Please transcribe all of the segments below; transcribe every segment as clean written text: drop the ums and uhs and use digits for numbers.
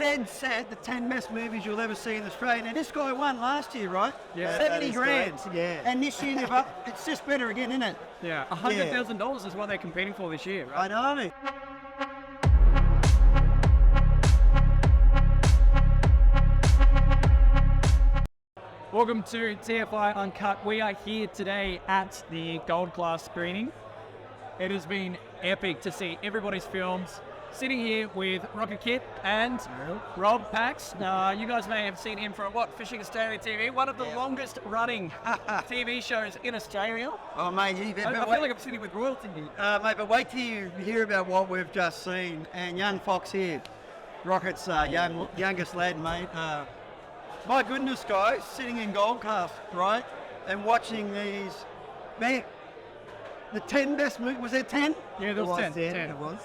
dead set the 10 best movies you'll ever see in Australia. Now, this guy won last year, right? Yeah. 70 grand. Correct, yeah. And this year, it's just better again, isn't it? Yeah, $100,000 is what they're competing for this year, right? I know. Welcome to TFI Uncut. We are here today at the Gold Class screening. It has been epic to see everybody's films. Sitting here with Rokkit Kit and Rob Pax. You guys may have seen him from Fishing Australia TV, one of the longest running TV shows in Australia. Oh, mate, I feel like I'm sitting with royalty. Mate, but wait till you hear about what we've just seen. And young Fox here, Rocket's youngest lad, mate. My goodness, guys, sitting in Goldcast, right, and watching these, man, the 10 best movies, was there 10? Yeah, there was 10. It was.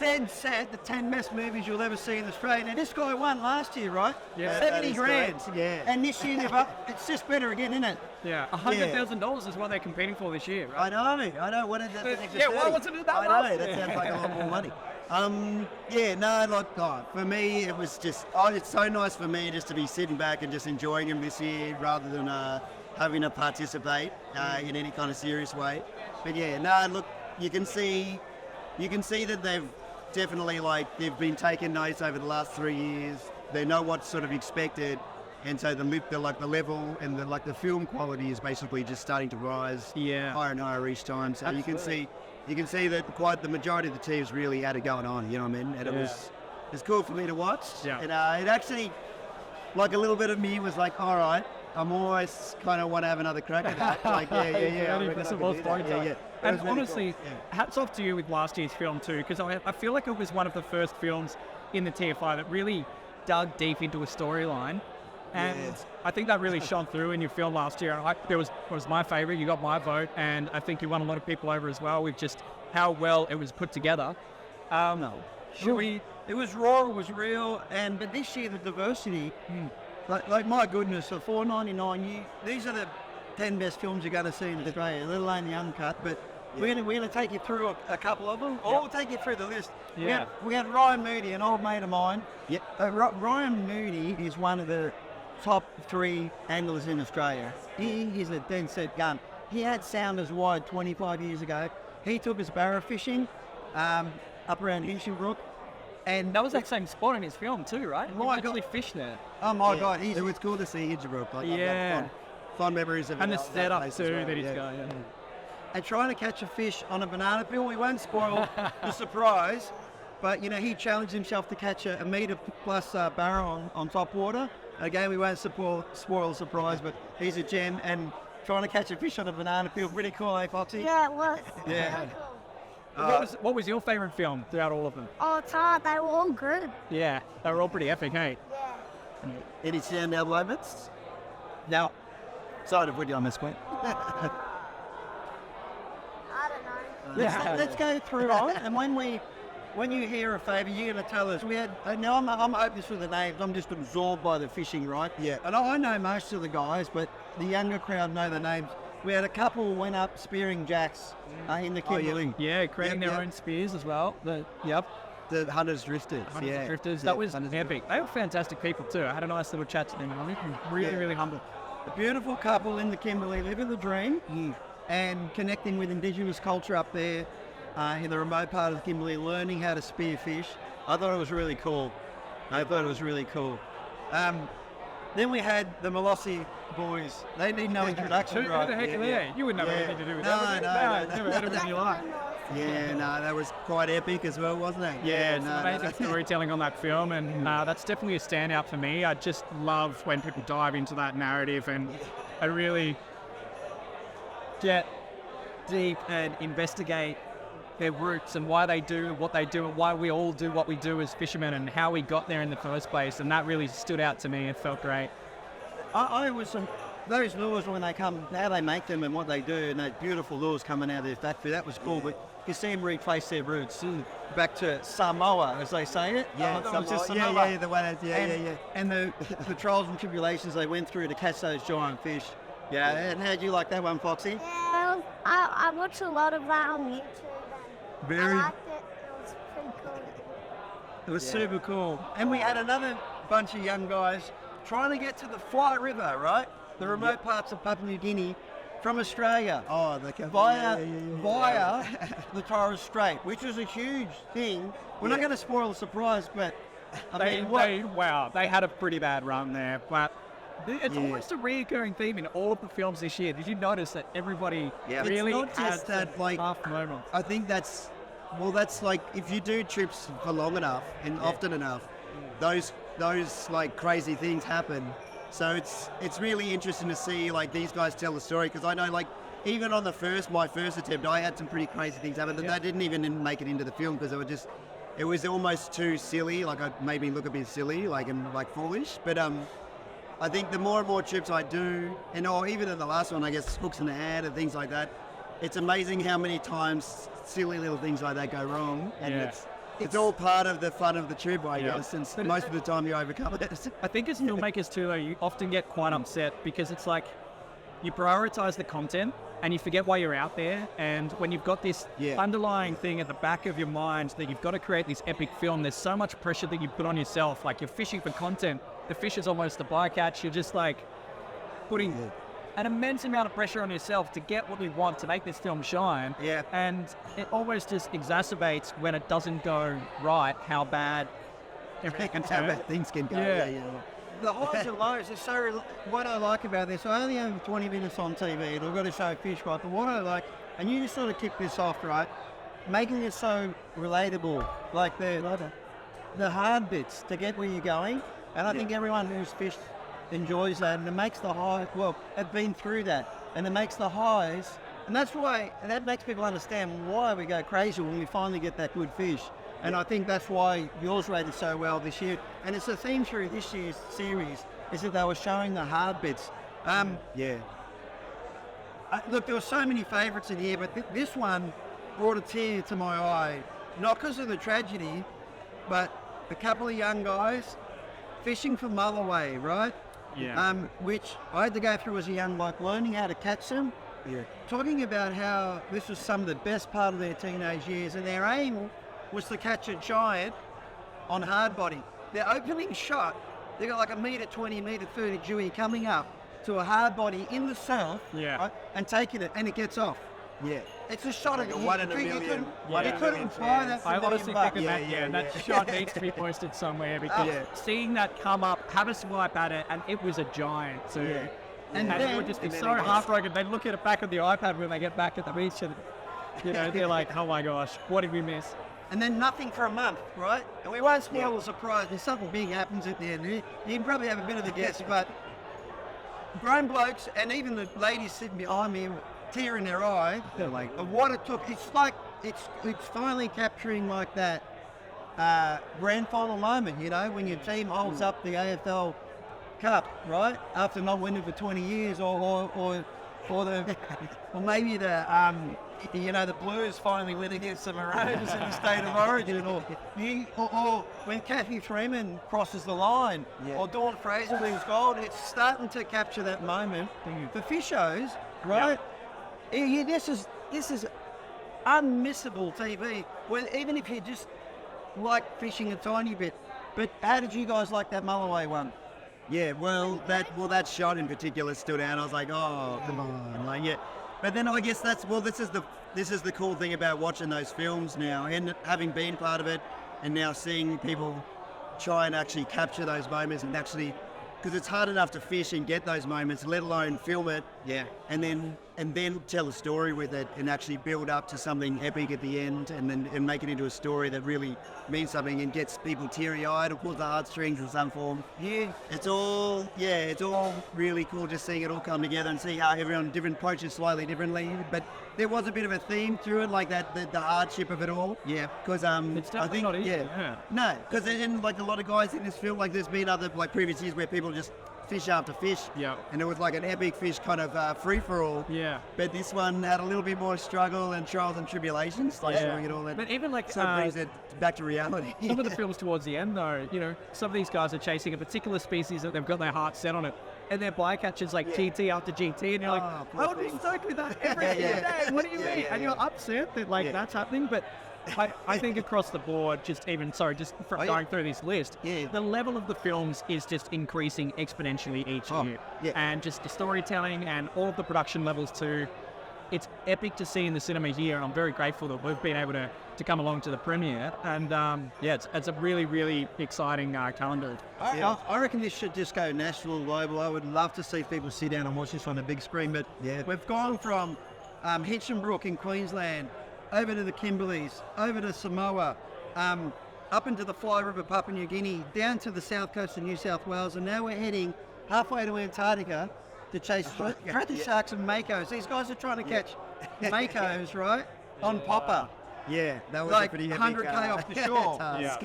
Dead set the 10 best movies you'll ever see in Australia. Now, this guy won last year, right? Yeah. 70 grand. Correct, yeah. And this year, it's just better again, isn't it? Yeah, $100,000 is what they're competing for this year, right? I know. What is that? Why wasn't it that much? I know, that sounds like a lot more money. For me, it was just, it's so nice for me just to be sitting back and just enjoying them this year rather than having to participate in any kind of serious way. But you can see that they've definitely, they've been taking notes over the last 3 years. They know what's sort of expected. And so the level and the film quality is basically just starting to rise higher and higher each time. So Absolutely. you can see that quite the majority of the teams really had it going on, you know what I mean? And it's cool for me to watch. Yeah. And it actually, a little bit of me was like, all right, I'm always kind of want to have another crack at that. And honestly, hats off to you with last year's film too, because I feel like it was one of the first films in the TFI that really dug deep into a storyline. And I think that really shone through in your film last year. It was my favourite. You got my vote, and I think you won a lot of people over as well with just how well it was put together. It was raw, it was real, but this year the diversity, my goodness, for $4.99, these are the 10 best films you're going to see in Australia, let alone the uncut. But we're going to take you through a couple of them. We'll take you through the list. Yeah. We got Ryan Moody, an old mate of mine. Yep. Ryan Moody is one of the top 3 anglers in Australia. He is a dead set gun. He had Sounders wide 25 years ago. He took us barra fishing up around Hinchinbrook. And that was that same spot in his film too, right? Oh, He actually fished there. Oh my God. It was cool to see Hinchinbrook. Fond memories of it. And the setup too well. that he's got. Yeah. And trying to catch a fish on a banana peel, we won't spoil the surprise, but he challenged himself to catch a metre plus barra on top water. Again, we won't spoil the surprise, but he's a gem, and trying to catch a fish on a banana peel, pretty cool, eh, Foxy? Yeah, it was. Yeah. What was your favourite film throughout all of them? Oh, it's hard. They were all good. Yeah, they were all pretty epic, hey? Yeah. Any standout moments? Now, Side of Woody on this point. I don't know. let's go through on, and when you hear a favour, you're going to tell us. I'm hopeless with the names. I'm just absorbed by the fishing, right? Yeah. And I know most of the guys, but the younger crowd know the names. We had a couple went up spearing jacks in the Kimberley. Yeah, creating their own spears as well. The Hunters Drifters. Drifters. That was epic. They were fantastic people too. I had a nice little chat to them. Really humble. A beautiful couple in the Kimberley, living the dream and connecting with Indigenous culture up there in the remote part of the Kimberley, learning how to spear fish. I thought it was really cool. Then we had the Mallee Boys. They need no introduction, Who right? the heck are they? You wouldn't have anything to do with that. No. Never heard of them in your life. That was quite epic as well, wasn't it? Yeah, amazing storytelling on that film, and that's definitely a standout for me. I just love when people dive into that narrative and really get deep and investigate their roots and why they do what they do and why we all do what we do as fishermen and how we got there in the first place. And that really stood out to me. It felt great. I was those lures when they come, how they make them and what they do, and those beautiful lures coming out of their factory. That was cool. But you see them retrace their roots back to Samoa, as they say it. Yeah, the one. And the trials and tribulations they went through to catch those giant fish. Yeah, and how'd you like that one, Foxy? Yeah, I watched a lot of that on YouTube. I liked it. It was pretty cool. It was super cool. And we had another bunch of young guys trying to get to the Fly River, right? The remote parts of Papua New Guinea from Australia. Oh, Via the Torres Strait, which was a huge thing. We're not going to spoil the surprise, but they had a pretty bad run there. But it's almost a recurring theme in all of the films this year. Did you notice that everybody really it's not has just that, like, tough moments? I think that's like if you do trips for long enough and often enough, those like crazy things happen. So it's really interesting to see like these guys tell the story, because I know like even on my first attempt, I had some pretty crazy things happen that didn't even make it into the film because it was almost too silly. Like it made me look a bit silly, like and like foolish. But I think the more and more trips I do, or even in the last one, I guess hooks in the hand and things like that, it's amazing how many times silly little things like that go wrong, and it's all part of the fun of the trip, I guess, and most of the time you overcome it. I think as filmmakers too, though, you often get quite upset because it's like you prioritize the content and you forget why you're out there. And when you've got this underlying thing at the back of your mind that you've got to create this epic film, there's so much pressure that you put on yourself. Like you're fishing for content. The fish is almost the bycatch. You're just like putting an immense amount of pressure on yourself to get what we want to make this film shine. Yeah. And it always just exacerbates when it doesn't go right, how bad everything can turn. How bad things can go. Yeah. the highs and lows is so. What I like about this, I only have 20 minutes on TV, and I've got to show fish, right? But what I like, and you just sort of kick this off, right? Making it so relatable, like the hard bits to get where you're going. And I think everyone who's fished enjoys that, and it makes the high. Well, I've been through that, and it makes the highs, and that's why, and that makes people understand why we go crazy when we finally get that good fish. And I think that's why yours rated so well this year. And it's a theme through this year's series, is that they were showing the hard bits. Look, there were so many favourites in here, but this one brought a tear to my eye. Not because of the tragedy, but a couple of young guys fishing for mulloway, right? Yeah. Which I had to go through as a young bloke, learning how to catch them. Yeah. Talking about how this was some of the best part of their teenage years, and their aim was to catch a giant on hard body. Their opening shot, they got like a metre 20, metre 30 dewey coming up to a hard body in the south, right, and taking it, and it gets off. Yeah. It's a shot Like of a 1 in a million. You couldn't fly that for I $1 million honestly bucks. think of that shot needs to be posted somewhere, because seeing that come up, have a swipe at it, and it was a giant too. Yeah. And they would just be so heartbroken. They look at it back at the iPad when they get back at the beach, and they're like, "Oh my gosh, what did we miss?" And then nothing for a month, right? And we won't spoil the surprise. There's something big happens at the end. You can probably have a bit of a guess, but grown blokes and even the ladies sitting behind me, tear in their eye, of what it took. It's like it's finally capturing like that grand final moment, when your team holds up the AFL Cup, right? After not winning for 20 years, or maybe the Blues finally win against the Maroons in the State of Origin, or when Kathy Freeman crosses the line, or Dawn Fraser wins gold. It's starting to capture that moment for fishers, right? Yeah, this is unmissable TV. Well, even if you just like fishing a tiny bit. But how did you guys like that mulloway one? Yeah, that shot in particular stood out. I was like, oh, come on, But then I guess this is the cool thing about watching those films now, and having been part of it, and now seeing people try and actually capture those moments, and actually, because it's hard enough to fish and get those moments, let alone film it, and then tell a story with it, and actually build up to something epic at the end, and make it into a story that really means something and gets people teary-eyed or pulls the heartstrings in some form. Yeah. It's all really cool just seeing it all come together and see how everyone approaches slightly differently. But there was a bit of a theme through it, like that, the hardship of it all. Yeah. Because it's definitely not easy. No, because like a lot of guys in this film, like there's been other like previous years where people just fish after fish. Yeah. And it was like an epic fish kind of free-for-all. Yeah. But this one had a little bit more struggle and trials and tribulations, like showing it all that. But even like so it brings it back to reality. Some of the films towards the end, though, some of these guys are chasing a particular species that they've got their heart set on it, and their bycatches like GT after GT, and you're like, I would be stoked with that every day. What do you mean? And you're upset that that's happening, but I think across the board, just from going through this list, the level of the films is just increasing exponentially each year. Yeah. And just the storytelling and all of the production levels too. It's epic to see in the cinema here, and I'm very grateful that we've been able to come along to the premiere. And it's a really, really exciting calendar. I reckon this should just go national, global. I would love to see people sit down and watch this on a big screen. But we've gone from Hinchinbrook in Queensland over to the Kimberleys, over to Samoa, up into the Fly River, Papua New Guinea, down to the south coast of New South Wales, and now we're heading halfway to Antarctica to chase threaded sharks and makos. These guys are trying to catch makos, right, on popper. Yeah, that was Like a pretty 100k off the shore.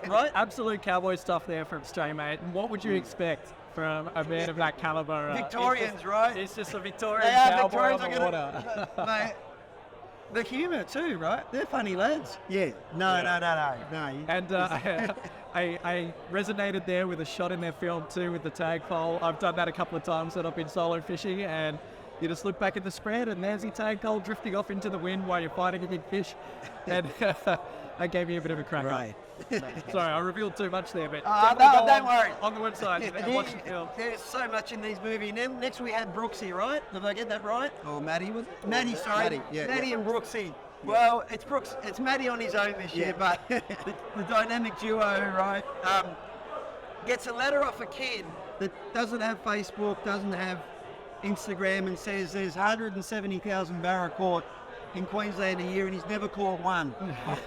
Right? Absolute cowboy stuff there from Australia, mate. And what would you expect from a man of that caliber? Victorians, right? It's just a Victorian They are cowboy Victorians. on the water. Mate, the humour too, right? They're funny lads. Yeah, no. And I resonated there with a shot in their film too with the tag pole. I've done that a couple of times when I've been solo fishing, and you just look back at the spread and there's your tag pole drifting off into the wind while you're fighting a big fish. And that gave me a bit of a crack. Right. Sorry, I revealed too much there, but No, don't worry. on the website and watch the film. There's so much in these movies. Next we had Brooksy, right? Did I get that right? Oh, Maddie was it? Maddie, sorry. Maddie, And Brooksy. Well, it's Brooks. It's Maddie on his own this year, but the dynamic duo, right, gets a letter off a kid that doesn't have Facebook, doesn't have Instagram, and says there's 170,000 barra caught in Queensland a year, and he's never caught one.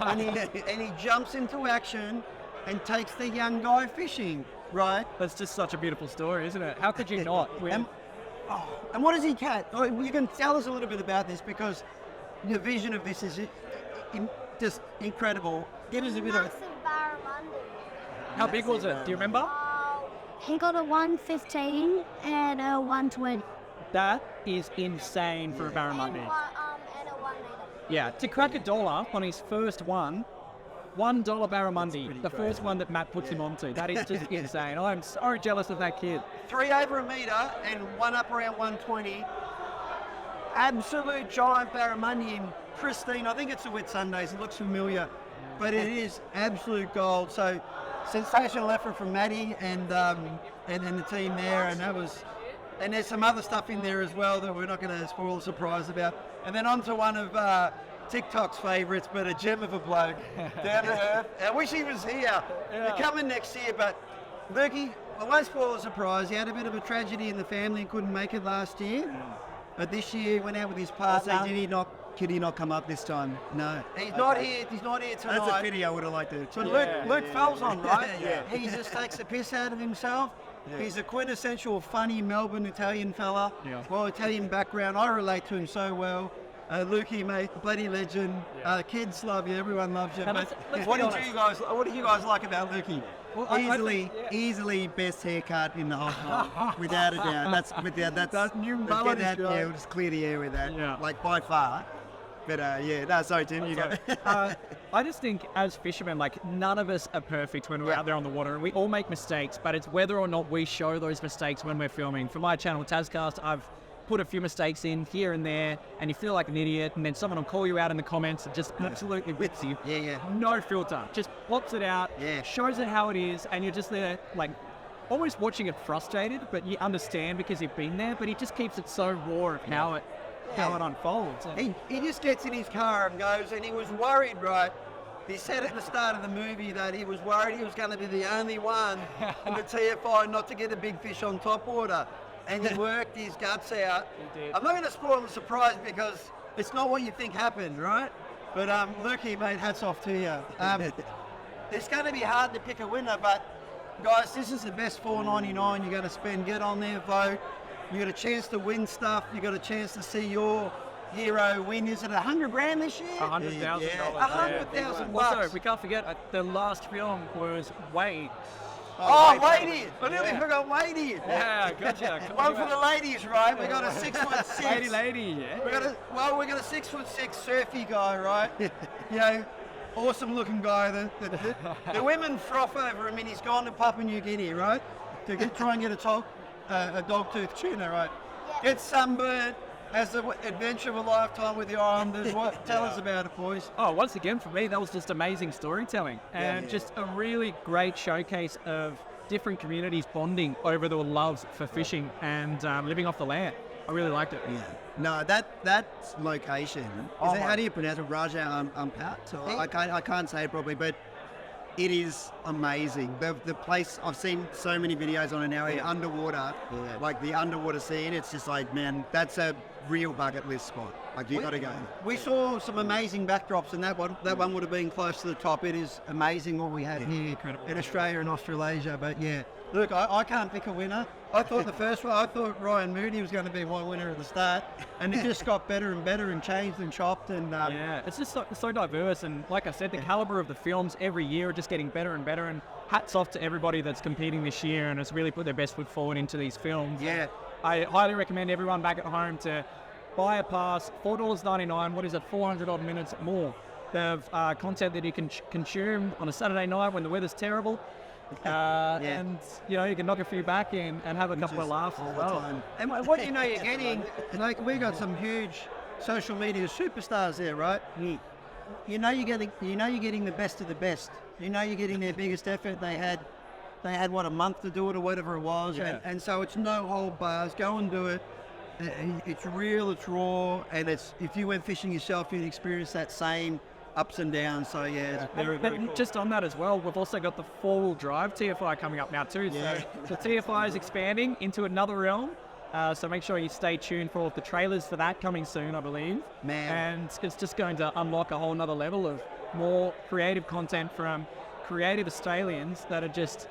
and he jumps into action and takes the young guy fishing, right? That's just such a beautiful story, isn't it? How could you not? And what does he catch? Oh, you can tell us a little bit about this, because the vision of this is just incredible. Give us a bit of. Massive barramundi. How big was it? Do you remember? He got a 115 and a 120. That is insane for a And, barramundi. and a 1 meter. Yeah, to crack $1 on his first one, $1 barramundi, the first one that Matt puts him onto. That is just insane. I'm so jealous of that kid. 3 over a metre and one up around 120. Absolute giant barramundi in pristine. I think it's a wet Sundays. It looks familiar, but it is absolute gold. So sensational effort from Maddie and the team there, and that was. And there's some other stuff in there as well that we're not going to spoil the surprise about. And then on to one of TikTok's favourites, but a gem of a bloke, down to earth. I wish he was here. They're coming next year, but Lukey, I won't spoil the surprise. He had a bit of a tragedy in the family and couldn't make it last year. But this year he went out with his partner. Could he not come up this time? No. He's not here. He's not here tonight. That's a pity. I would have liked to. But Luke Fell's on, right? Yeah. He just takes the piss out of himself. Yeah. He's a quintessential funny Melbourne Italian fella. Yeah. Well, Italian background. I relate to him so well. Lukey, mate, bloody legend. Kids love you. Everyone loves you. But what do you guys like about Lukey? Well, easily best haircut in the whole without a doubt. That's new mullet. We'll just clear the air with that. Yeah. Like by far. But sorry Tim, you go. I just think as fishermen, like none of us are perfect when we're out there on the water, and we all make mistakes, but it's whether or not we show those mistakes when we're filming. For my channel, Tascast, I've put a few mistakes in here and there, and you feel like an idiot, and then someone will call you out in the comments and just absolutely whips you. Yeah. No filter. Just pops it out, shows it how it is, and you're just there, like, almost watching it frustrated, but you understand because you've been there, but he just keeps it so raw of how it unfolds. He just gets in his car and goes, and he was worried, right? He said at the start of the movie that he was worried he was going to be the only one in the TFI not to get a big fish on top water. And he worked his guts out. He did. I'm not going to spoil the surprise because it's not what you think happened, right? But Lukey, mate, hats off to you. It's going to be hard to pick a winner, but guys, this is the best $4.99 you're going to spend. Get on there, vote. You got a chance to win stuff. You got a chance to see your hero win. Is it $100,000 this year? $100,000. $100,000 Also, we can't forget the last film was Wade. Ladies! I nearly forgot ladies. Yeah, gotcha. One for the ladies, right? We got a 6'6". Lady, yeah. We got a 6'6" surfy guy, right? You know, awesome looking guy. The women froth over him, and he's gone to Papua New Guinea, right? To try and get a dog-tooth tuna, right? Gets sunburnt. As the adventure of a lifetime with your Islanders, tell us about it, boys. Oh, once again, for me, that was just amazing storytelling and just a really great showcase of different communities bonding over their love for fishing and living off the land. I really liked it. Yeah. No, that location. How do you pronounce it? Raja Uncut? I can't say it properly, but it is amazing. The place, I've seen so many videos on it now. Underwater, like the underwater scene. It's just like, man, that's a real bucket list spot. Like you got to go. We saw some amazing backdrops, and that one would have been close to the top. It is amazing what we have here in Australia and Australasia. But yeah, look, I can't pick a winner. I thought the first one, I thought Ryan Moody was going to be my winner at the start, and it just got better and better and changed and chopped. And it's just so diverse, and like I said, the caliber of the films every year are just getting better and better. And hats off to everybody that's competing this year and has really put their best foot forward into these films. Yeah. I highly recommend everyone back at home to buy a pass, $4.99, what is it, 400 odd minutes more of content that you can consume on a Saturday night when the weather's terrible. And, you know, you can knock a few back in and have a couple of laughs as well. And what you know you're getting, like we got some huge social media superstars there, right? You know you're getting the best of the best. You know you're getting their biggest effort. They had what, a month to do it or whatever it was, and so it's no hold bars. Go and do it. It's real, it's raw, and if you went fishing yourself, you'd experience that same ups and downs. So yeah, it's very cool. Just on that as well, we've also got the 4-wheel drive TFI coming up now too. So TFI is expanding into another realm. So make sure you stay tuned for all of the trailers for that coming soon, I believe. And it's just going to unlock a whole nother level of more creative content from creative Australians that are just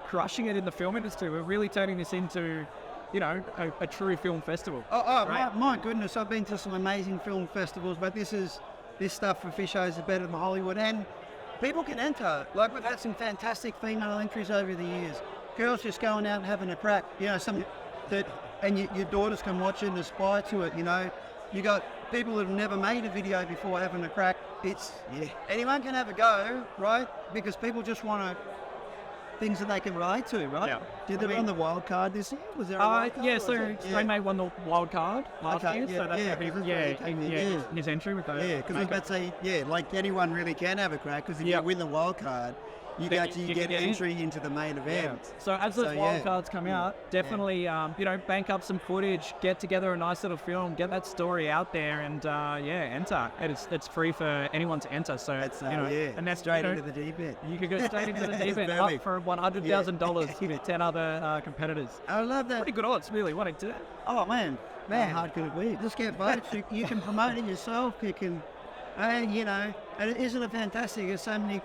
crushing it in the film industry. We're really turning this into, you know, a true film festival. My goodness, I've been to some amazing film festivals, but this stuff for fish shows is better than Hollywood, and people can enter. Like, we've had some fantastic female entries over the years. Girls just going out and having a crack, you know, and your daughters can watch it and aspire to it, you know. You got people that have never made a video before having a crack. Anyone can have a go, right? Because people just want things that they can relate to, right? Yeah. Did they run the wild card this year? Was there a wild card? Yeah, so Mate won the wild card last year, so that's his entry with those. Yeah, because I was about to say, like anyone really can have a crack, because if you win the wild card, you get entry into the main event. Yeah. So as those wild cards come out, definitely, you know, bank up some footage, get together a nice little film, get that story out there, and enter. It's free for anyone to enter. So that's, you know, and that's straight into the deep end. You could go straight into the deep end, up for $100,000 with 10 other competitors. I love that. Pretty good odds, really. What it did. Oh man, how hard could it be? Just get votes. You can promote it yourself. You can, you know, and isn't it fantastic? There's so many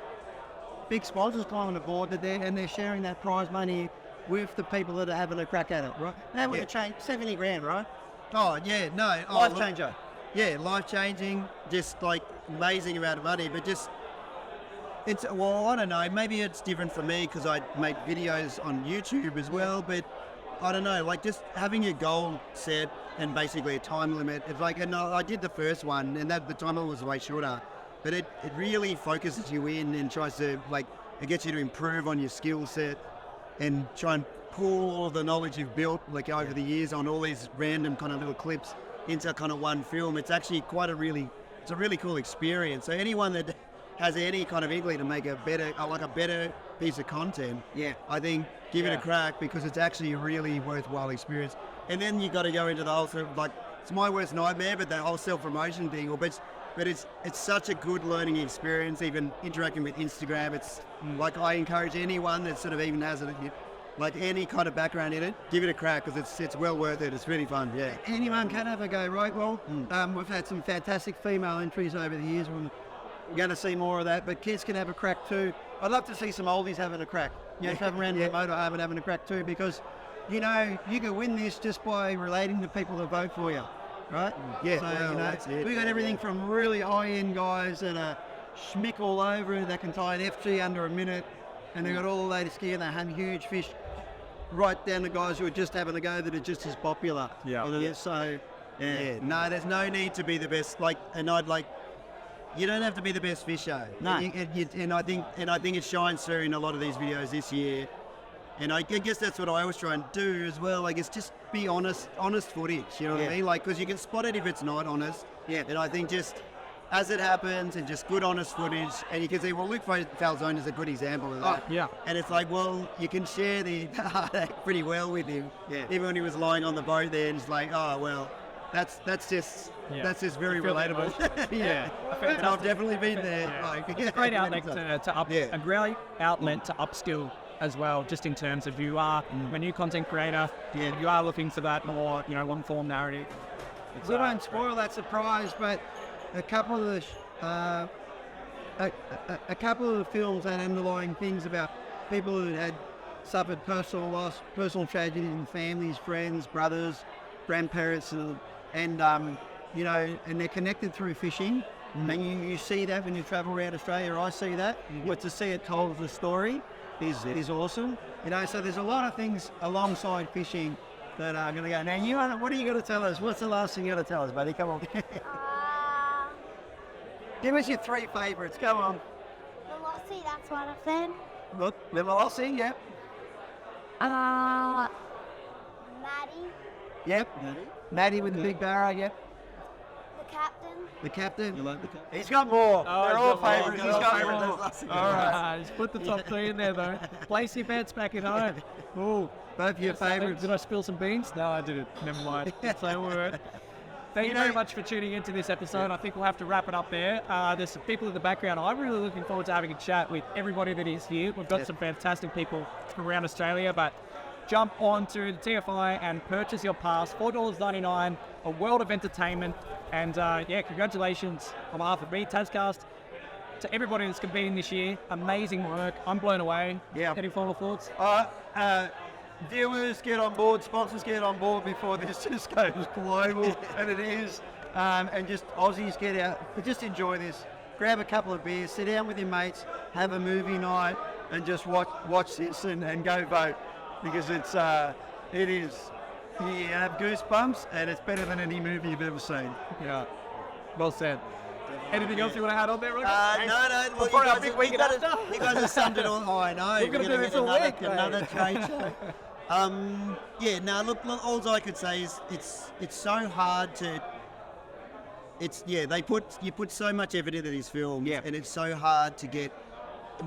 big sponsors climbing aboard that they're sharing that prize money with the people that are having a crack at it, right? That would have changed $70,000, right? Oh yeah, no, life changer. Yeah, life changing, just like amazing amount of money, but just I don't know, maybe it's different for me because I make videos on YouTube as well, but I don't know, like just having a goal set and basically a time limit. It's like, and I did the first one, and the time limit was way shorter. But it really focuses you in and tries to, like, it gets you to improve on your skill set and try and pull all of the knowledge you've built, like, over the years on all these random kind of little clips into kind of one film. It's actually it's a really cool experience. So anyone that has any kind of inkling to make a better piece of content, I think give it a crack, because it's actually a really worthwhile experience. And then you got to go into the whole sort of, like, it's my worst nightmare, but the whole self-promotion thing, but it's such a good learning experience, even interacting with Instagram. It's like, I encourage anyone that sort of even has like any kind of background in it, give it a crack, because it's well worth it. It's really fun, Anyone can have a go, right? Well, we've had some fantastic female entries over the years. We're going to see more of that, but kids can have a crack too. I'd love to see some oldies having a crack. Traveling around the motorhome and having a crack too, because, you know, you can win this just by relating to people that vote for you. Right? Yeah, so, well, you know, that's it. We got everything from really high-end guys that are schmick all over it, that can tie an FG under a minute, and they've got all the latest gear, and they hunt huge fish, right down to guys who are just having a go that are just as popular. So, no, there's no need to be the best. Like, and you don't have to be the best fisher. No. And I think it shines through in a lot of these videos this year. And I guess that's what I always try and do as well. I guess just be honest footage, you know what I mean? Like, because you can spot it if it's not honest. Yeah. And I think just as it happens and just good honest footage, and you can see, well, Luke Falzone is a good example of that. Yeah. And it's like, well, you can share the heartache pretty well with him. Yeah. Even when he was lying on the boat there, and it's like, oh, well, that's just very I feel the relatable. Yeah. And I've definitely been there. Yeah. Like, It's a great outlet to up, Yeah. a great outlet to upskill as well, just in terms of you are a new content creator, you are looking for that more, long form narrative. We won't spoil that surprise, but a couple of the a couple of the films had underlying things about people who had suffered personal loss, personal tragedy in families, friends, brothers, grandparents, and and they're connected through fishing. And you see that when you travel around Australia. I see that. But to see it told as a story is awesome. So there's a lot of things alongside fishing that are going to go. Now, what are you going to tell us? What's the last thing you're going to tell us, buddy? Come on. Give us your 3 favourites. Go on. Velocity, that's one of them. Look, the Velocity, yep. Maddie. Yep. Maddie with the big barra, yep. The captain. The captain. You like the cat? He's got more. Oh, They're he's all got more. favourites. He's He's got got more. more. All right. Just put the top 3 in there, though. Place your bets back at home. Ooh. Both your favourites. Did I spill some beans? No, I didn't. Never mind. Say a word. Thank you very much for tuning into this episode. I think we'll have to wrap it up there. There's some people in the background. I'm really looking forward to having a chat with everybody that is here. We've got some fantastic people from around Australia, but jump onto the TFI and purchase your pass, $4.99, a world of entertainment. And congratulations on behalf of me, Tascast, to everybody that's competing this year. Amazing work. I'm blown away. Yeah. Any final thoughts? Viewers get on board, sponsors get on board before this just goes global, and it is. And just Aussies get out, but just enjoy this. Grab a couple of beers, sit down with your mates, have a movie night, and just watch this and go vote, because it is. You have goosebumps, and it's better than any movie you've ever seen. Yeah. Well said. Anything else you want to add on there, Rokkit? No. Well, Before our big weekend after. you guys have summed it all. Oh, I know. We're gonna do this all week, mate. another trade show. Look, all I could say is it's so hard to. You put so much effort into these films, and it's so hard to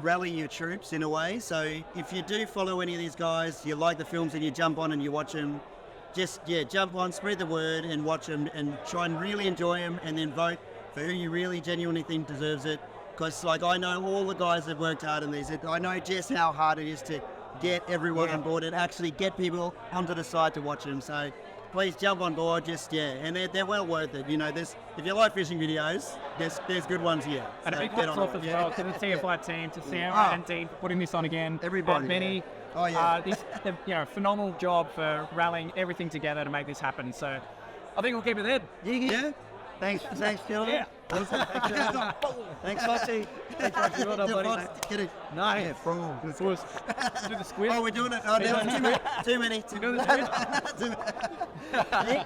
rally your troops in a way. So if you do follow any of these guys, you like the films and you jump on and you watch them, jump on, spread the word and watch them and try and really enjoy them, and then vote for who you really genuinely think deserves it. Because I know all the guys that worked hard on these. I know just how hard it is to get everyone on board and actually get people onto the site to watch them. So please jump on board, and they're well worth it. If you like fishing videos, there's good ones here. And So a big get hats on off it. as well to the TFI team, to Sarah and Dean for putting this on again. Everybody. Benny. Oh, yeah. Phenomenal job for rallying everything together to make this happen. So I think we'll keep it there. Yeah. Thanks, gentlemen. Yeah. Thanks, Foxy. Thanks, Rokkit. Well done, buddy. Get it. Nice. Yeah, bro. Do the squid. Oh, we're doing it. Oh, no, too many. You know the squid? Too many.